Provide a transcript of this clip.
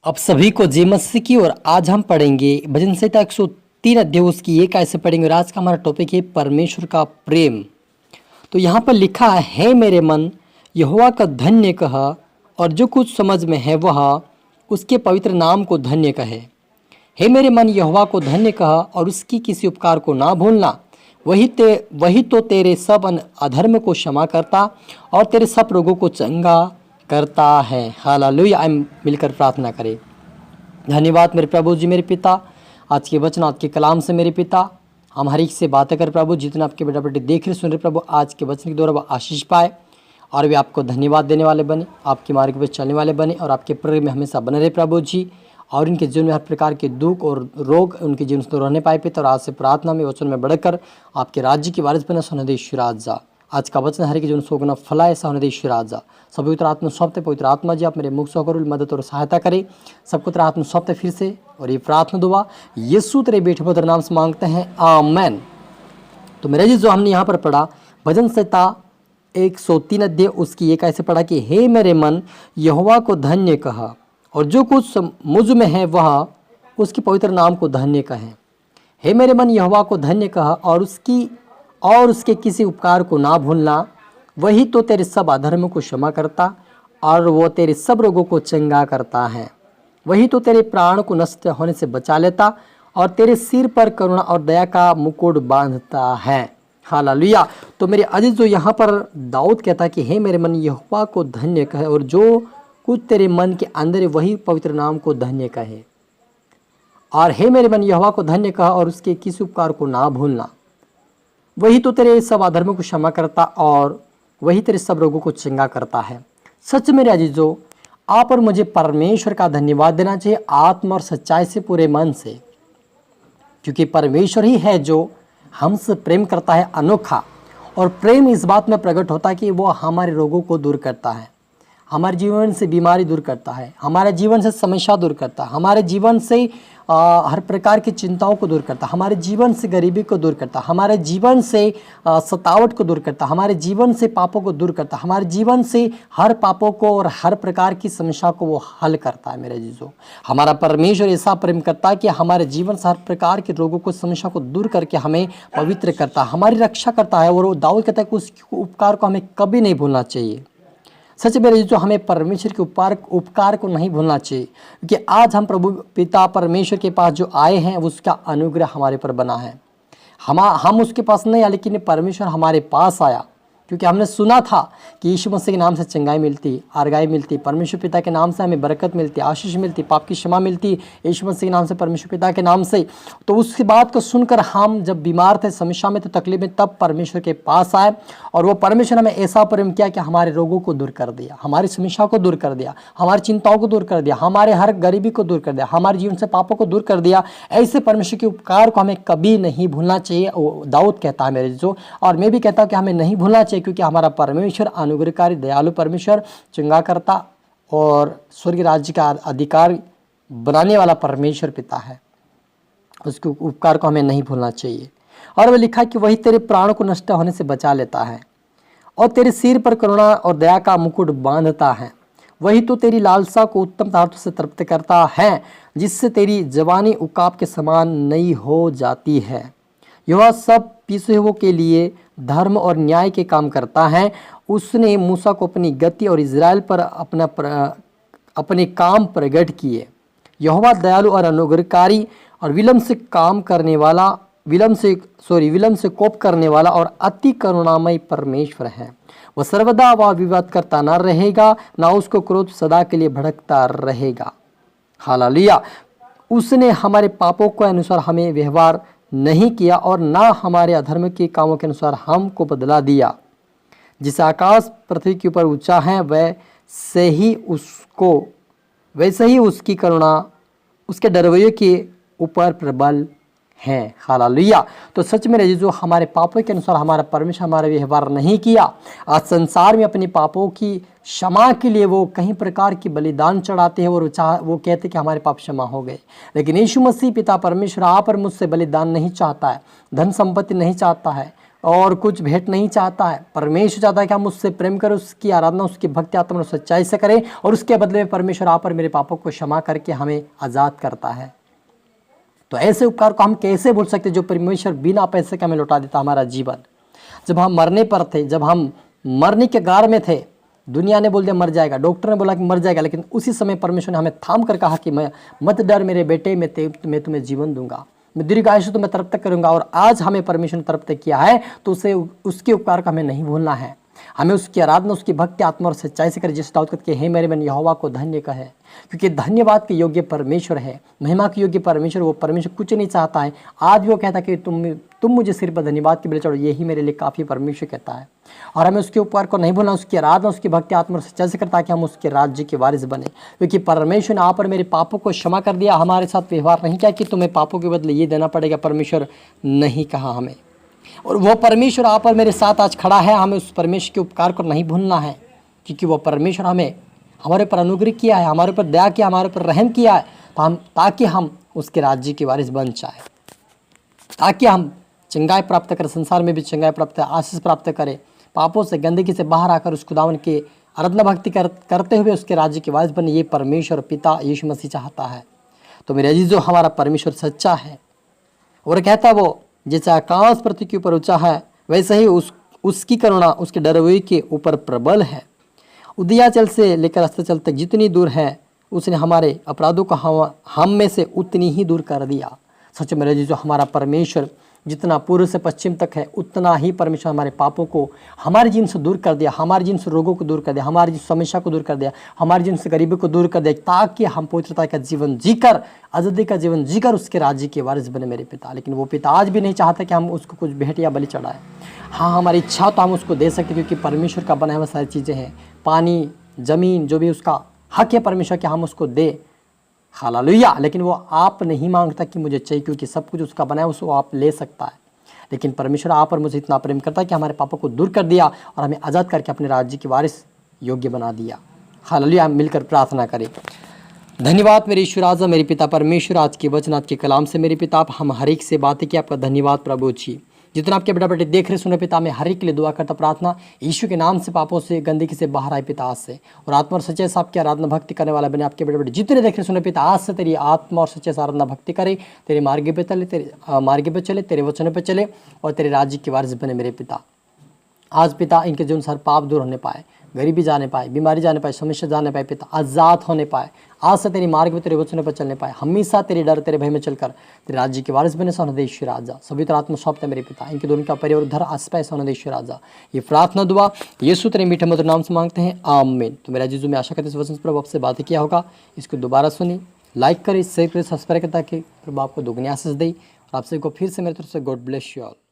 अब सभी को जय मसीह की। और आज हम पढ़ेंगे भजन संहिता 103 अध्याय उसकी एक आयत से पढ़ेंगे। और आज का हमारा टॉपिक है परमेश्वर का प्रेम। तो यहाँ पर लिखा है, हे मेरे मन यहोवा का धन्य कह, और जो कुछ समझ में है वह उसके पवित्र नाम को धन्य कहे। हे मेरे मन यहोवा को धन्य कह और उसकी किसी उपकार को ना भूलना। वही तो तेरे सब अधर्म को क्षमा करता और तेरे सब रोगों को चंगा करता है। हालेलुया। हम मिलकर प्रार्थना करें। धन्यवाद मेरे प्रभु जी, मेरे पिता, आज के वचन आज के कलाम से मेरे पिता हम हर एक से बातें कर प्रभु। जितना आपके बेटा बेटे देख रहे सुन रहे प्रभु, आज के वचन के द्वारा वो आशीष पाए और वे आपको धन्यवाद देने वाले बने, आपके मार्ग पर चलने वाले बने और आपके प्रेम में हमेशा बने रहे प्रभु जी। और इनके जीवन में हर प्रकार के दुख और रोग उनके जीवन से रहने पाए पिता। और आज से प्रार्थना में वचन में बढ़कर आपके राज्य की वारिस बने सोनदेश्वर राजा। आज का वचन हर एक जीवन सोगना फला ऐसा होनेदेश्वर राजा। सब पवित्र आत्मा सौंपते, पवित्र आत्मा जी आप मेरे मुख से करो, मदद और सहायता करें। सबको तेरा आत्मा सौंपते फिर से। और ये प्रार्थना दुआ यीशु तेरे बेटे पवित्र नाम से मांगते हैं, आमेन। तो मेरे जी जो हमने यहाँ पर पढ़ा भजन संहिता 103 अध्याय उसकी एक ऐसे पढ़ा कि हे मेरे मन यहोवा को धन्य कहा और जो कुछ मुझ में है वह उसके पवित्र नाम को धन्य कहे। हे मेरे मन यहोवा को धन्य कहा और उसके किसी उपकार को ना भूलना। वही तो तेरे सब अधर्म को क्षमा करता और वो तेरे सब रोगों को चंगा करता है। वही तो तेरे प्राण को नष्ट होने से बचा लेता और तेरे सिर पर करुणा और दया का मुकुट बांधता है। हालेलुया। तो मेरे अजीज जो यहाँ पर दाऊद कहता है कि हे मेरे मन यहोवा को धन्य कहे और जो कुछ तेरे मन के अंदर है वही पवित्र नाम को धन्य कहे। और हे मेरे मन यहोवा को धन्य कहा और उसके किसी उपकार को ना भूलना। वही तो तेरे सब अधर्म को क्षमा करता और वही तेरे सब रोगों को चंगा करता है। सच मेरे अजीजों, आप और मुझे परमेश्वर का धन्यवाद देना चाहिए आत्मा और सच्चाई से, पूरे मन से, क्योंकि परमेश्वर ही है जो हमसे प्रेम करता है अनोखा। और प्रेम इस बात में प्रकट होता है कि वो हमारे रोगों को दूर करता है, हमारे जीवन से बीमारी दूर करता है, हमारे जीवन से समस्या दूर करता है, हमारे जीवन से हर प्रकार की चिंताओं को दूर करता है, हमारे जीवन से गरीबी को दूर करता है, हमारे जीवन से सतावट को दूर करता है, हमारे जीवन से पापों को दूर करता है, हमारे जीवन से हर पापों को और हर प्रकार की समस्या को वो हल करता है। मेरे जीजो, हमारा परमेश्वर ऐसा प्रेम करता है कि हमारे जीवन से हर प्रकार के रोगों को समस्या को दूर करके हमें पवित्र करता है, हमारी रक्षा करता है। और दाऊद कहता है कि उस उपकार को हमें कभी नहीं भूलना चाहिए। सच मेरे जो हमें परमेश्वर के उपकार को नहीं भूलना चाहिए, क्योंकि आज हम प्रभु पिता परमेश्वर के पास जो आए हैं उसका अनुग्रह हमारे पर बना है। हम उसके पास नहीं आए, लेकिन परमेश्वर हमारे पास आया, क्योंकि हमने सुना था कि यीशु मसीह के नाम से चंगाई मिलती, आरगाई मिलती, परमेश्वर पिता के नाम से हमें बरकत मिलती, आशीष मिलती, पाप की क्षमा मिलती यीशु मसीह के नाम से, परमेश्वर पिता के नाम से। तो उसकी बात को सुनकर हम जब बीमार थे, समस्या में थे, तकलीफ में, तब परमेश्वर के पास आए और वो परमेश्वर हमें ऐसा प्रेम किया कि हमारे रोगों को दूर कर दिया, हमारी समस्या को दूर कर दिया, हमारी चिंताओं को दूर कर दिया, हमारे हर गरीबी को दूर कर दिया, हमारे जीवन से पापों को दूर कर दिया। ऐसे परमेश्वर के उपकार को हमें कभी नहीं भूलना चाहिए, दाऊद कहता है मेरे जो। और मैं भी कहता हूँ कि हमें नहीं भूलना चाहिए, क्योंकि हमारा परमेश्वर अनुग्रहकारी दयालु परमेश्वर, चंगा करता और स्वर्ग राज्य का अधिकार बनाने वाला परमेश्वर पिता है। उसके उपकार को हमें नहीं भूलना चाहिए। और वह लिखा कि वही तेरे प्राण को नष्ट होने से बचा लेता है और तेरे सिर पर करुणा और दया का मुकुट बांधता है। वही तो तेरी लालसा को उत्तम धातु से तृप्त करता है, जिससे तेरी जवानी उकाब के समान नई हो जाती है। यह सब पिसे हुओं के लिए धर्म और न्याय के काम करता है। उसने मूसा को अपनी गति और इज़राइल पर अपने काम प्रकट किए। यहोवा दयालु और अनुग्रहकारी और विलम्ब से कोप करने वाला और अति करुणामय परमेश्वर है। वह सर्वदा विवाद करता न रहेगा, ना उसको क्रोध सदा के लिए भड़कता रहेगा। हालेलुया। उसने हमारे पापों के अनुसार हमें व्यवहार नहीं किया और ना हमारे अधर्म के कामों के अनुसार हमको बदला दिया। जिस आकाश पृथ्वी के ऊपर ऊंचा है वैसे ही उसकी करुणा उसके डरवैयों के ऊपर प्रबल है। हालेलुया। तो सच में रही जो हमारे पापों के अनुसार हमारा परमेश्वर हमारा व्यवहार नहीं किया। आज संसार में अपने पापों की क्षमा के लिए वो कई प्रकार की बलिदान चढ़ाते हैं और वो कहते हैं कि हमारे पाप क्षमा हो गए। लेकिन यीशु मसीह पिता परमेश्वर आप और मुझसे बलिदान नहीं चाहता है, धन संपत्ति नहीं चाहता है, और कुछ भेंट नहीं चाहता है। परमेश्वर चाहता है कि हम उससे प्रेम करें, उसकी आराधना, उसकी भक्ति आत्मा और सच्चाई से करें, और उसके बदले में परमेश्वर आप और मेरे पापों को क्षमा करके हमें आज़ाद करता है। तो ऐसे उपकार को हम कैसे भूल सकते जो परमेश्वर बिना पैसे के हमें लौटा देता हमारा जीवन। जब हम मरने पर थे, जब हम मरने के गार में थे, दुनिया ने बोल दिया मर जाएगा, डॉक्टर ने बोला कि मर जाएगा, लेकिन उसी समय परमेश्वर ने हमें थाम कर कहा कि मत डर मेरे बेटे, मैं तुम्हें जीवन दूंगा, मैं दीर्घायुष्य तुम्हें तरफ तक करूंगा। और आज हमें परमेश्वर ने तरफ तक किया है, तो उसे उसके उपकार का हमें नहीं भूलना है। हमें उसकी आराधना, उसकी भक्ति आत्मा और सच्चाई से करें, जिस दाऊद कहते हैं हे मेरे मन यहोवा को धन्य कहे, क्योंकि धन्यवाद के योग्य परमेश्वर है, महिमा के योग्य परमेश्वर। वो परमेश्वर कुछ नहीं चाहता है। आज भी वो कहता है कि तुम मुझे सिर पर धन्यवाद के बल चढ़ो, यही मेरे लिए काफ़ी, परमेश्वर कहता है। और हमें उसके उपकार को नहीं भूलना, उसकी आराधना, उसकी भक्ति आत्मा और सच्चाई से करता है कि हम उसके राज्य के वारिस बने, क्योंकि परमेश्वर ने आप और मेरे पापों को क्षमा कर दिया। हमारे साथ व्यवहार नहीं किया कि तुम्हें पापों के बदले ये देना पड़ेगा, परमेश्वर नहीं कहा हमें। और वो परमेश्वर आप और मेरे साथ आज खड़ा है। हमें उस परमेश्वर के उपकार को नहीं भूलना है, क्योंकि वो परमेश्वर हमें हमारे ऊपर अनुग्रह किया है, हमारे ऊपर दया किया, हमारे ऊपर रहम किया है, ताकि हम उसके राज्य के वारिस बन जाए, ताकि हम चंगाई प्राप्त करें, संसार में भी चंगाई प्राप्त आशीष प्राप्त करें, पापों से गंदगी से बाहर आकर उस खुदावन के आराधना भक्ति करते हुए उसके राज्य के वारिस बने। ये परमेश्वर पिता यीशु मसीह चाहता है। तो मेरे अजीजों, हमारा परमेश्वर सच्चा है, और कहता वो जैसे आकाश पृथ्वी के ऊपर ऊंचा है, वैसे ही उसकी करुणा उसके डरवोई के ऊपर प्रबल है। उदयाचल से लेकर अस्ताचल तक जितनी दूर है, उसने हमारे अपराधों को हम में से उतनी ही दूर कर दिया। सच में जो हमारा परमेश्वर जितना पूर्व से पश्चिम तक है, उतना ही परमेश्वर हमारे पापों को हमारे जीवन से दूर कर दिया, हमारे जीवन से रोगों को दूर कर दिया, हमारी समस्या को दूर कर दिया, हमारे जीवन से गरीबी को दूर कर दिया, ताकि हम पवित्रता का जीवन जीकर, आज़ादी का जीवन जीकर उसके राज्य के वारिस बने मेरे पिता। लेकिन वो पिता आज भी नहीं चाहता कि हम उसको कुछ भेंट या बलि चढ़ाएं। हाँ, हमारी इच्छा तो हम उसको दे सकते, क्योंकि परमेश्वर का बनाया हुआ सारी चीज़ें हैं, पानी, ज़मीन, जो भी उसका हक है परमेश्वर के, हम उसको दे। हालेलुया। लेकिन वो आप नहीं मांगता कि मुझे चाहिए, क्योंकि सब कुछ उसका बनाया उसको आप ले सकता है। लेकिन परमेश्वर आप और मुझे इतना प्रेम करता है कि हमारे पापों को दूर कर दिया और हमें आज़ाद करके अपने राज्य के वारिस योग्य बना दिया। हालेलुया। हम मिलकर प्रार्थना करें। धन्यवाद मेरे ईश्वर आजा, मेरे पिता परमेश्वर, आज के वचन, आज के कलाम से मेरे पिता हम हर एक से बातें की। आपका धन्यवाद प्रभु जी। जितना आपके बेटा बेटे देख रहे सुने पिता, मैं हर एक के लिए दुआ करता, प्रार्थना यीशु के नाम से पापों से, गंदगी से बाहर आए पिता आज से, और आत्मा और सच्चे से आपकी आराधना भक्ति करने वाला बने। आपके बेटे बेटे जितने देख रहे सुने पिता, आज से तेरी आत्मा और सच्चे से आराधना भक्ति करे, तेरे मार्ग पे चले, तेरे मार्ग पे चले, तेरे वचनों पे चले, और तेरे राज्य की वारिस बने मेरे पिता। आज पिता इनके जीवन सारे पाप दूर होने पाए, गरीबी जाने पाए, बीमारी जाने पाए, समस्या जाने पाए पिता, आज़ाद होने पाए, आज से तेरी मार्ग में, तेरे वचनों पर चलने पाए, हमेशा तेरे डर, तेरे भय में चलकर तेरे राज्य के वारिस बने। सोनदेश्वर राजा सभी तरह आत्मा सौंपते मेरे पिता, इनके दोनों का परिवार उधर आसपाए। सोनदेश्वर राजा ये प्रार्थना दुआ यीशु तेरे मीठे मधुर नाम से मांगते हैं, आमीन। तो मेरा जीजू, मैं आशा करते इस वचन पर आपसे बातें किया होगा। इसको दोबारा सुनी, लाइक करें, शेयर करें, सब्सक्राइब करें, ताकि प्रभु आपको दुगनी आशीष दे। और आप सबको फिर से मेरी तरफ से गॉड ब्लेस यू ऑल।